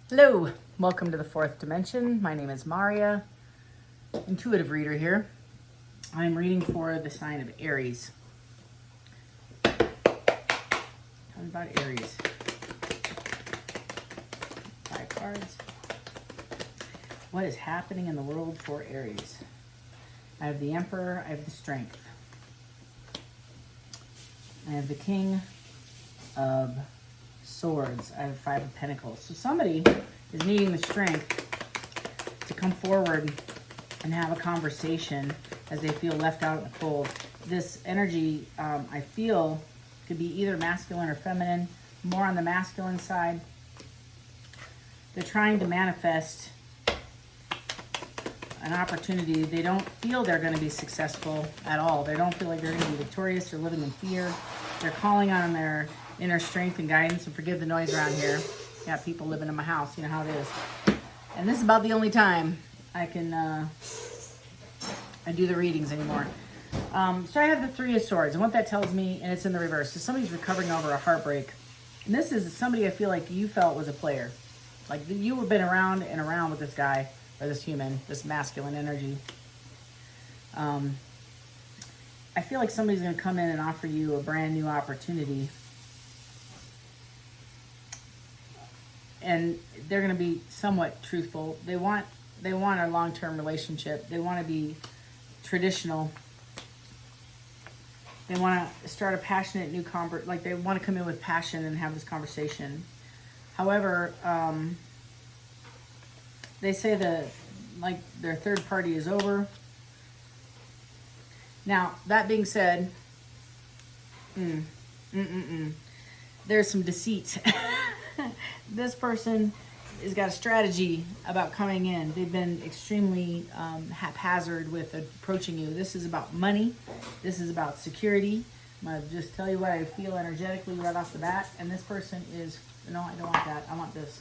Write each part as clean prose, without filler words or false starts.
Hello, welcome to the fourth dimension. My name is Maria, intuitive reader here. I'm reading for the sign of Aries. Tell me about Aries. 5 cards. What is happening in the world for Aries? I have the Emperor, I have the Strength. I have the King of Swords. I have 5 of Pentacles. So somebody is needing the strength to come forward and have a conversation as they feel left out in the cold. This energy, I feel, could be either masculine or feminine. More on the masculine side. They're trying to manifest an opportunity. They don't feel they're going to be successful at all. They don't feel like they're going to be victorious. They're living in fear. They're calling on their inner strength and guidance. And forgive the noise around here. Got people living in my house. You know how it is. And this is about the only time I can I do the readings anymore. So I have the 3 of Swords. And what that tells me, and it's in the reverse, so somebody's recovering over a heartbreak. And this is somebody I feel like you felt was a player. Like you have been around and around with this guy, or this human, this masculine energy. I feel like somebody's going to come in and offer you a brand new opportunity. And they're going to be somewhat truthful. They want a long-term relationship. They want to be traditional. They want to start a passionate new like they want to come in with passion and have this conversation. However, they say their third party is over. Now, that being said, there's some deceit. This person has got a strategy about coming in. They've been extremely haphazard with approaching you. This is about money. This is about security. I'm going to just tell you what I feel energetically right off the bat. And this person is, no, I don't want that. I want this.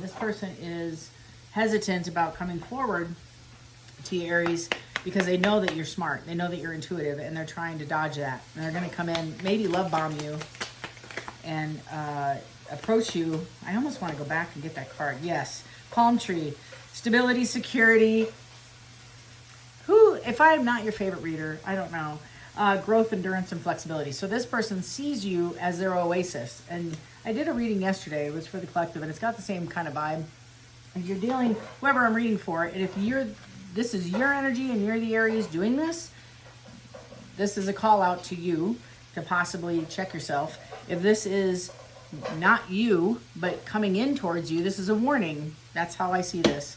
This person is hesitant about coming forward to you, Aries, because they know that you're smart. They know that you're intuitive, and they're trying to dodge that. And they're going to come in, maybe love bomb you, and approach you. I almost want to go back and get that card. Yes. Palm tree. Stability, security. If I am not your favorite reader, I don't know. Growth, endurance, and flexibility. So this person sees you as their oasis. And I did a reading yesterday. It was for the collective, and it's got the same kind of vibe. And you're dealing, whoever I'm reading for, and if this is your energy and you're the Aries doing this is a call out to you to possibly check yourself. If this is not you, but coming in towards you, this is a warning. That's how I see this.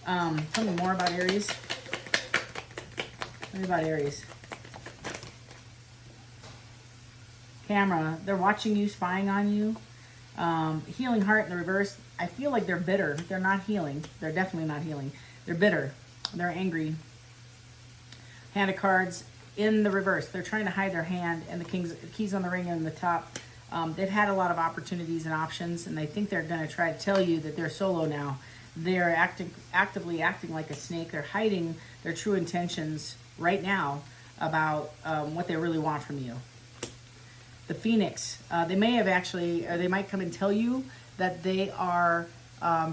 Tell me more about Aries. Tell me about Aries. Camera. They're watching you, spying on you. Healing heart in the reverse. I feel like they're bitter. They're not healing. They're definitely not healing. They're bitter. They're angry. Hand of cards in the reverse. They're trying to hide their hand, and the keys on the ring in the top. They've had a lot of opportunities and options, and they think they're going to try to tell you that they're solo now. They're actively acting like a snake. They're hiding their true intentions right now about what they really want from you. The Phoenix. They may have actually, or they might come and tell you that they are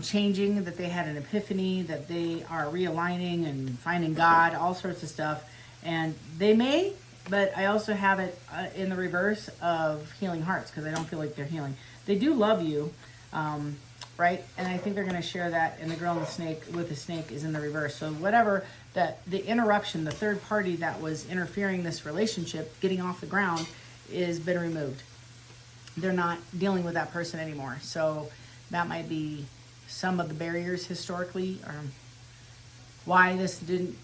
changing, that they had an epiphany, that they are realigning and finding God, all sorts of stuff. And they may, but I also have it in the reverse of healing hearts, because I don't feel like they're healing. They do love you, right? And I think they're going to share that. And the girl and the snake with the snake is in the reverse. So whatever the interruption, the third party that was interfering this relationship, getting off the ground, is been removed. They're not dealing with that person anymore. So that might be some of the barriers historically, or why this didn't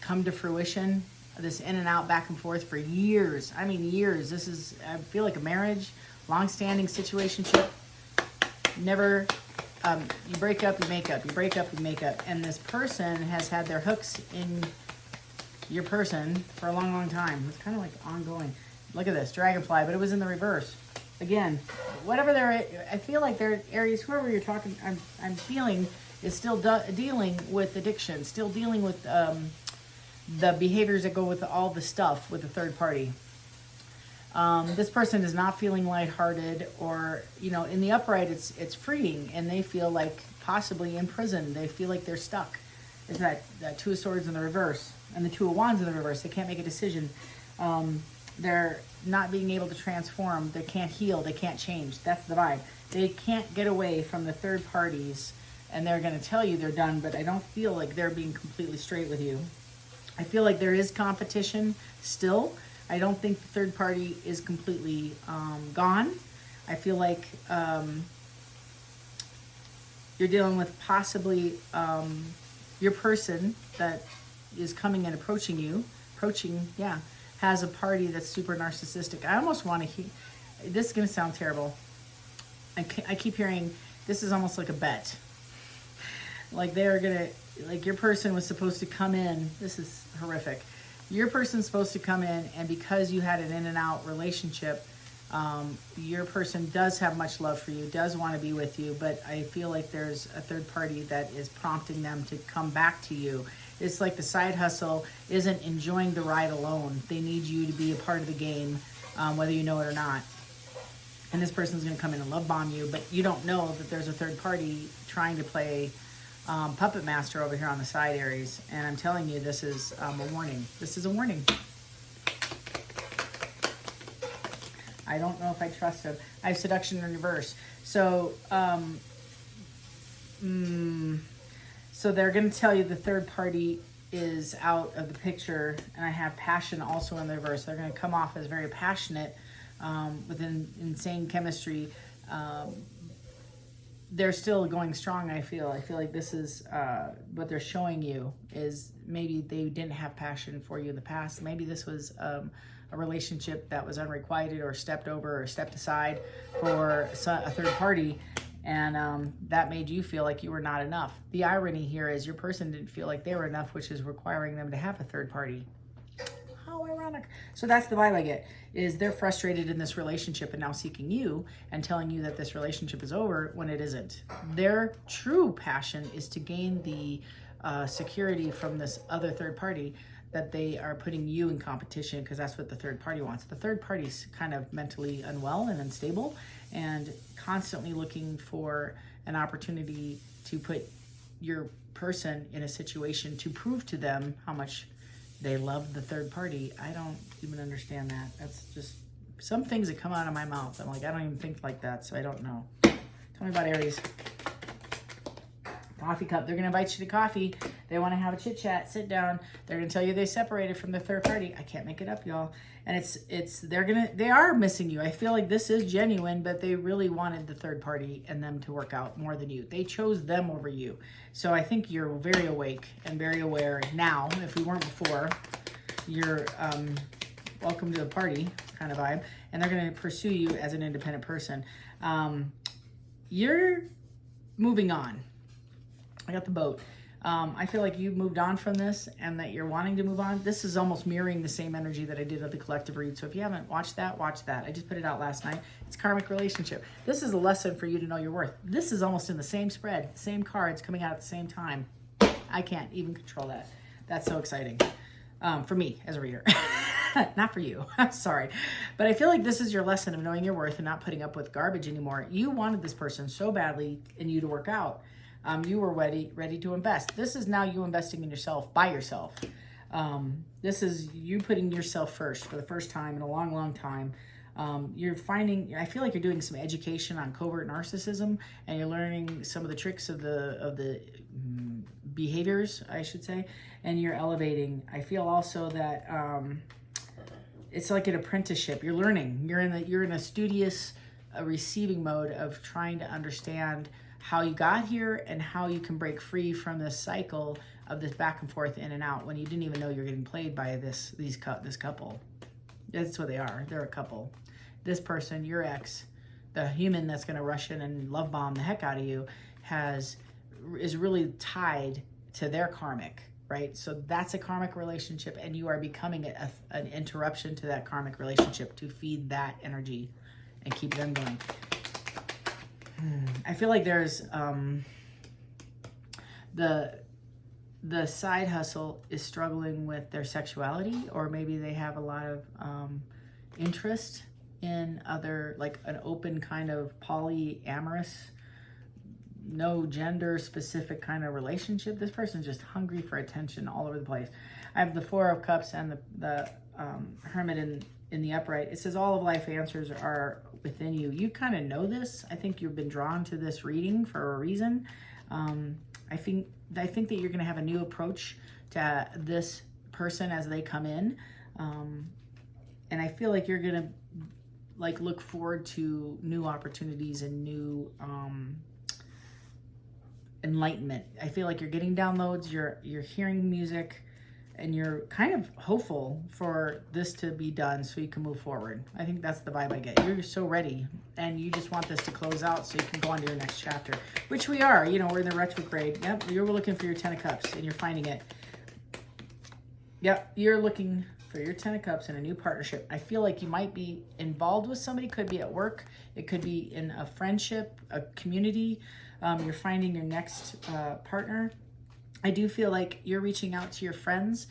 come to fruition. This in and out, back and forth for years. I mean, years. This is, I feel like a marriage, long-standing situationship. Never, you break up, you make up. You break up, you make up. And this person has had their hooks in your person for a long, long time. It's kind of like ongoing. Look at this, dragonfly, but it was in the reverse. Again, whatever I feel like they're Aries, whoever you're talking, I'm feeling is still dealing with addiction, still dealing with the behaviors that go with all the stuff with the third party. This person is not feeling lighthearted, or, you know, in the upright, it's freeing, and they feel like possibly imprisoned. They feel like they're stuck. Is that Two of Swords in the reverse and the Two of Wands in the reverse. They can't make a decision. They're not being able to transform. They can't heal. They can't change. That's the vibe. They can't get away from the third parties, and they're going to tell you they're done, but I don't feel like they're being completely straight with you. I feel like there is competition still. I don't think the third party is completely gone. I feel like you're dealing with possibly your person that is coming and approaching, has a party that's super narcissistic. I almost want to hear, this is going to sound terrible. I keep hearing, this is almost like a bet. Like they're going to, like your person was supposed to come in. This is horrific. Your person's supposed to come in, and because you had an in and out relationship, your person does have much love for you, does want to be with you, but I feel like there's a third party that is prompting them to come back to you. It's like the side hustle isn't enjoying the ride alone. They need you to be a part of the game, whether you know it or not. And this person's going to come in and love bomb you, but you don't know that there's a third party trying to play puppet master over here on the side, Aries. And I'm telling you, this is a warning. This is a warning. I don't know if I trust him. I have seduction in reverse. So, so they're going to tell you the third party is out of the picture, and I have passion also in the reverse. They're going to come off as very passionate, with an insane chemistry. They're still going strong, I feel. I feel like this is what they're showing you is maybe they didn't have passion for you in the past. Maybe this was a relationship that was unrequited or stepped over or stepped aside for a third party, and that made you feel like you were not enough. The irony here is your person didn't feel like they were enough, which is requiring them to have a third party. How ironic. So that's the vibe I get, is they're frustrated in this relationship and now seeking you and telling you that this relationship is over when it isn't. Their true passion is to gain the security from this other third party, that they are putting you in competition, because that's what the third party wants. The third party's kind of mentally unwell and unstable and constantly looking for an opportunity to put your person in a situation to prove to them how much they love the third party. I don't even understand that. That's just some things that come out of my mouth. I'm like, I don't even think like that, so I don't know. Tell me about Aries. Coffee cup. They're going to invite you to coffee. They want to have a chit chat, sit down. They're going to tell you they separated from the third party. I can't make it up, y'all. And they are missing you. I feel like this is genuine, but they really wanted the third party and them to work out more than you. They chose them over you. So I think you're very awake and very aware now. If we weren't before, you're welcome to the party kind of vibe. And they're going to pursue you as an independent person. You're moving on. I got the boat. I feel like you've moved on from this and that you're wanting to move on. This is almost mirroring the same energy that I did at the collective read. So if you haven't watched that, watch that. I just put it out last night. It's karmic relationship. This is a lesson for you to know your worth. This is almost in the same spread, same cards coming out at the same time. I can't even control that. That's so exciting for me as a reader. Not for you. Sorry. But I feel like this is your lesson of knowing your worth and not putting up with garbage anymore. You wanted this person so badly and you to work out. You were ready to invest. This is now you investing in yourself by yourself. This is you putting yourself first for the first time in a long, long time. You're finding, I feel like you're doing some education on covert narcissism, and you're learning some of the tricks of the behaviors, I should say, and you're elevating. I feel also that it's like an apprenticeship. You're learning. You're in a studious receiving mode of trying to understand how you got here and how you can break free from this cycle of this back and forth in and out when you didn't even know you're getting played by this couple. That's what they are. They're a couple. This person, your ex, the human that's going to rush in and love bomb the heck out of you, is really tied to their karmic, right? So that's a karmic relationship, and you are becoming an interruption to that karmic relationship to feed that energy and keep them going. I feel like there's the side hustle is struggling with their sexuality, or maybe they have a lot of interest in other, like an open kind of polyamorous, no gender specific kind of relationship. This person's just hungry for attention all over the place. I have the Four of Cups and the Hermit in the upright. It says all of life answers are within you. You kind of know this. I think you've been drawn to this reading for a reason. I think that you're going to have a new approach to this person as they come in. And I feel like you're going to like look forward to new opportunities and new enlightenment. I feel like you're getting downloads, you're hearing music, and you're kind of hopeful for this to be done so you can move forward. I think that's the vibe I get. You're so ready, and you just want this to close out so you can go on to your next chapter, which we are. You know, we're in the retrograde. Yep, you're looking for your Ten of Cups, and you're finding it. Yep, you're looking for your Ten of Cups in a new partnership. I feel like you might be involved with somebody. Could be at work. It could be in a friendship, a community. You're finding your next partner. I do feel like you're reaching out to your friends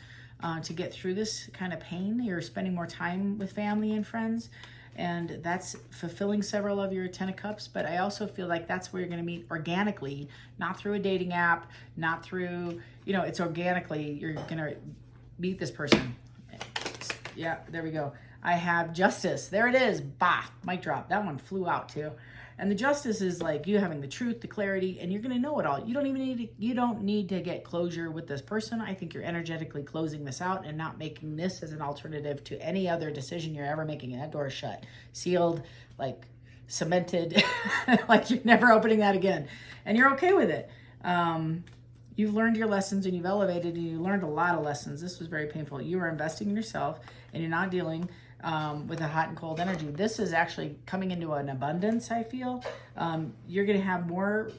to get through this kind of pain. You're spending more time with family and friends, and that's fulfilling several of your Ten of Cups. But I also feel like that's where you're going to meet organically, not through a dating app, not through, you know, it's organically. You're going to meet this person. Yeah, there we go. I have Justice. There it is. Bah, mic drop. That one flew out too. And the Justice is like you having the truth, the clarity, and you're going to know it all. You don't need to get closure with this person. I think you're energetically closing this out and not making this as an alternative to any other decision you're ever making. And that door is shut, sealed, like cemented, like you're never opening that again. And you're okay with it. You've learned your lessons and you've elevated and you learned a lot of lessons. This was very painful. You are investing in yourself and you're not dealing with a hot and cold energy. This is actually coming into an abundance, I feel. You're going to have more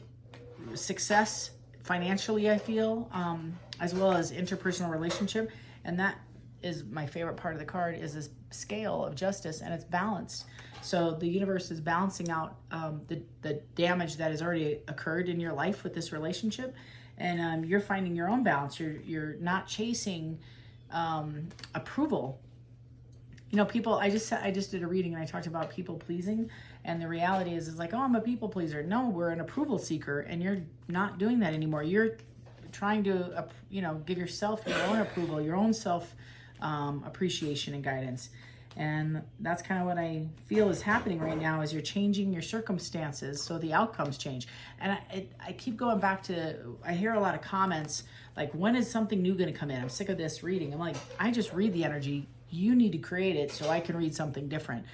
success financially, I feel, as well as interpersonal relationship. And that is my favorite part of the card, is this scale of justice, and it's balanced. So the universe is balancing out the damage that has already occurred in your life with this relationship. And you're finding your own balance. You're not chasing approval. You know, people, I just did a reading and I talked about people pleasing, and the reality is like, oh, I'm a people pleaser. No, we're an approval seeker, and you're not doing that anymore. You're trying to, you know, give yourself your own approval, your own self appreciation and guidance. And that's kind of what I feel is happening right now, is you're changing your circumstances so the outcomes change. And I keep going back to, I hear a lot of comments like, when is something new going to come in? I'm sick of this reading. I'm like, I just read the energy. You need to create it so I can read something different.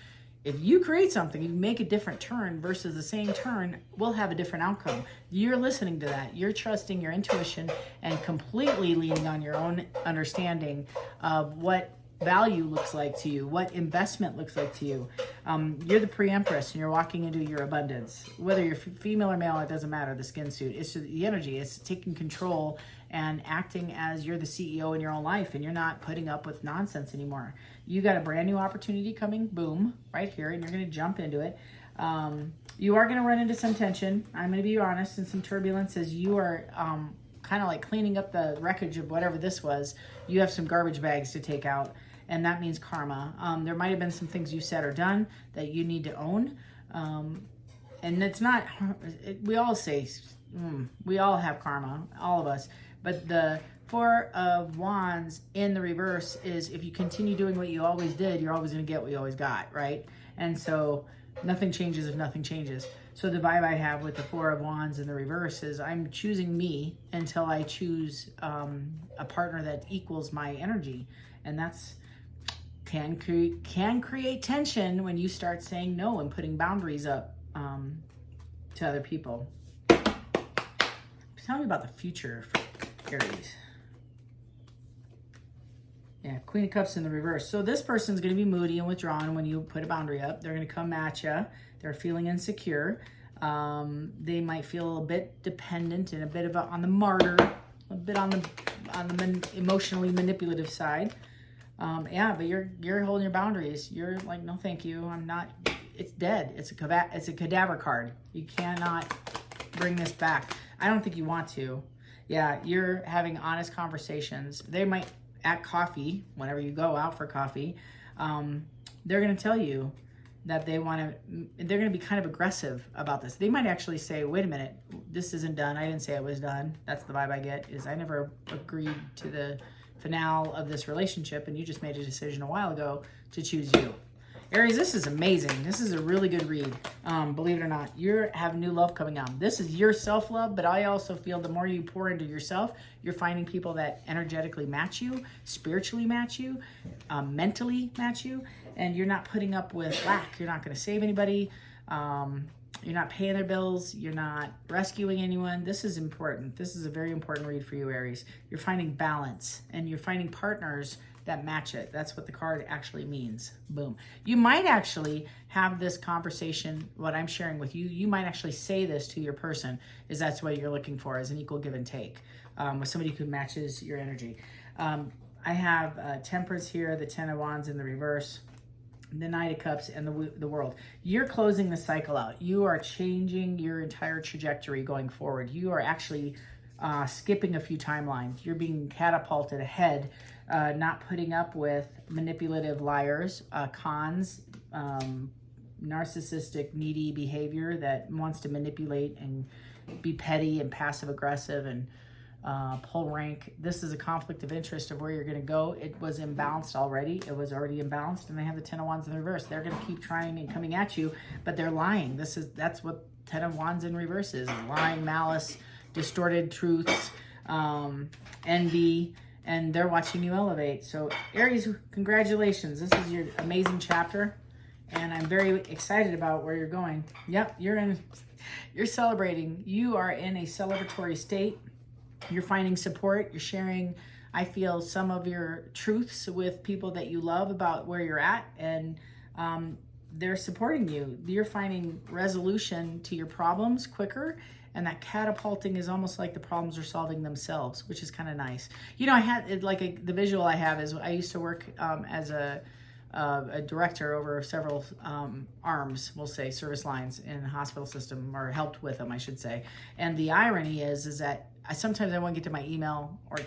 If you create something, you make a different turn versus the same turn, we'll have a different outcome. You're listening to that. You're trusting your intuition and completely leaning on your own understanding of what value looks like to you, what investment looks like to you. You're the pre-empress and you're walking into your abundance. Whether you're female or male, it doesn't matter, the skin suit. It's just the energy. It's taking control and acting as you're the CEO in your own life, and you're not putting up with nonsense anymore. You got a brand new opportunity coming, boom, right here, and you're going to jump into it. You are going to run into some tension. I'm going to be honest, and some turbulence as you are kind of like cleaning up the wreckage of whatever this was. You have some garbage bags to take out, and that means karma. There might have been some things you said or done that you need to own. And it's not, we all say, we all have karma, all of us. But the Four of Wands in the reverse is, if you continue doing what you always did, you're always going to get what you always got, right? And so nothing changes if nothing changes. So the vibe I have with the Four of Wands in the reverse is, I'm choosing me until I choose a partner that equals my energy. And that's can create tension when you start saying no and putting boundaries up to other people. Tell me about the future for Aries. Yeah, Queen of Cups in the reverse. So this person's going to be moody and withdrawn when you put a boundary up. They're going to come at you. They're feeling insecure. They might feel a bit dependent and a bit of on the martyr, a bit on the emotionally manipulative side. Yeah, but you're holding your boundaries. You're like, no, thank you. I'm not. It's dead. It's a cadaver card. You cannot bring this back. I don't think you want to. Yeah, you're having honest conversations. They might, at coffee, whenever you go out for coffee, they're going to tell you that they're going to be kind of aggressive about this. They might actually say, wait a minute, this isn't done. I didn't say it was done. That's the vibe I get, is I never agreed to the finale of this relationship, and you just made a decision a while ago to choose you. Aries, this is amazing. This is a really good read. Believe it or not, you have new love coming on. This is your self-love, but I also feel the more you pour into yourself, you're finding people that energetically match you, spiritually match you, mentally match you, and you're not putting up with lack. You're not going to save anybody. You're not paying their bills. You're not rescuing anyone. This is important. This is a very important read for you, Aries. You're finding balance, and you're finding partners that match it. That's what the card actually means. Boom. You might actually have this conversation, what I'm sharing with you, you might actually say this to your person, is that's what you're looking for, is an equal give and take with somebody who matches your energy. I have Temperance here, the Ten of Wands in the reverse, the Knight of Cups, and the World. You're closing the cycle out. You are changing your entire trajectory going forward. You are actually skipping a few timelines. You're being catapulted ahead, not putting up with manipulative liars, cons, narcissistic, needy behavior that wants to manipulate and be petty and passive aggressive and pull rank. This is a conflict of interest of where you're going to go. It was imbalanced already. It was already imbalanced, and they have the Ten of Wands in the reverse. They're going to keep trying and coming at you, but they're lying. That's what Ten of Wands in reverse is: lying, malice, distorted truths, envy, and they're watching you elevate. So Aries, congratulations. This is your amazing chapter, and I'm very excited about where you're going. Yep, you're celebrating. You are in a celebratory state. You're finding support. You're sharing, I feel, some of your truths with people that you love about where you're at, and they're supporting you. You're finding resolution to your problems quicker, and that catapulting is almost like the problems are solving themselves, which is kind of nice. You know, I had the visual I have is I used to work as a director over several arms, we'll say, service lines in the hospital system, or helped with them, I should say. And the irony is that sometimes I won't get to my email or,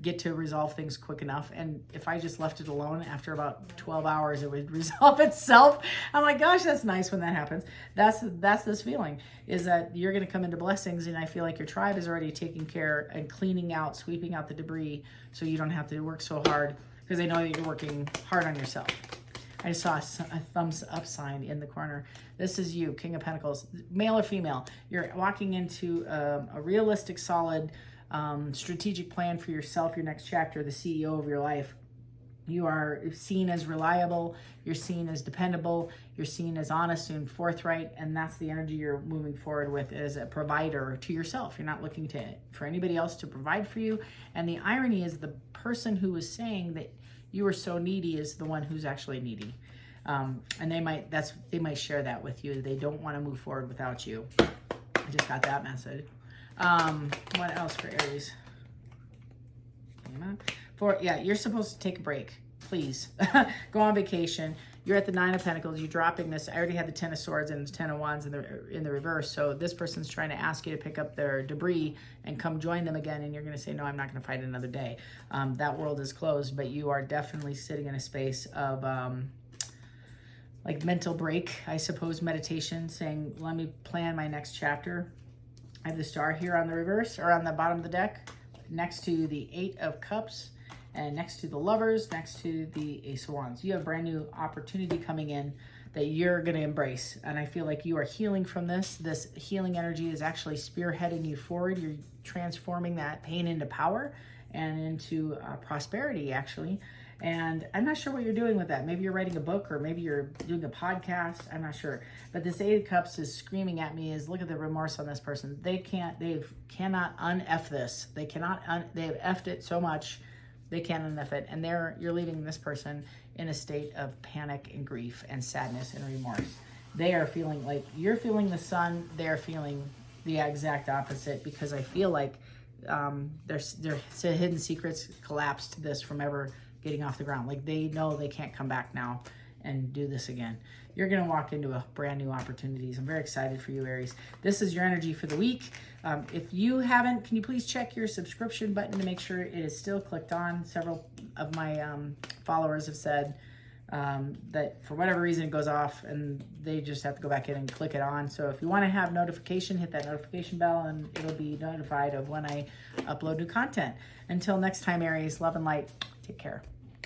get to resolve things quick enough. And if I just left it alone, after about 12 hours, it would resolve itself. I'm like, gosh, that's nice when that happens. That's this feeling, is that you're going to come into blessings. And I feel like your tribe is already taking care and cleaning out, sweeping out the debris, so you don't have to work so hard, because they know that you're working hard on yourself. I saw a thumbs up sign in the corner. This is you, King of Pentacles, male or female. You're walking into a realistic, solid, strategic plan for yourself, your next chapter, the CEO of your life. You are seen as reliable. You're seen as dependable. You're seen as honest and forthright. And that's the energy you're moving forward with, as a provider to yourself. You're not looking for anybody else to provide for you. And the irony is, the person who was saying that you were so needy is the one who's actually needy. And they might share that with you. They don't want to move forward without you. I just got that message. What else for Aries? You're supposed to take a break. Please go on vacation. You're at the Nine of Pentacles. You're dropping this. I already had the Ten of Swords and the Ten of Wands in the reverse. So this person's trying to ask you to pick up their debris and come join them again. And you're going to say, no, I'm not going to fight another day. That world is closed, but you are definitely sitting in a space of like mental break, I suppose, meditation, saying, let me plan my next chapter. I have the Star here on the reverse, or on the bottom of the deck, next to the Eight of Cups, and next to the Lovers, next to the Ace of Wands. You have a brand new opportunity coming in that you're going to embrace. And I feel like you are healing from this. This healing energy is actually spearheading you forward. You're transforming that pain into power and into prosperity, actually. And I'm not sure what you're doing with that. Maybe you're writing a book, or maybe you're doing a podcast. I'm not sure. But this Eight of Cups is screaming at me, is look at the remorse on this person. They cannot un-F this. They've F'd it so much, they can't un-F it. And you're leaving this person in a state of panic and grief and sadness and remorse. They are feeling like you're feeling the sun. They're feeling the exact opposite, because I feel like their hidden secrets collapsed this from ever getting off the ground. Like, they know they can't come back now and do this again. You're going to walk into a brand new opportunities. I'm very excited for you, Aries. This is your energy for the week. If you haven't, can you please check your subscription button to make sure it is still clicked on? Several of my followers have said that for whatever reason it goes off and they just have to go back in and click it on. So if you want to have notification, hit that notification bell and it'll be notified of when I upload new content. Until next time, Aries, love and light. Take care.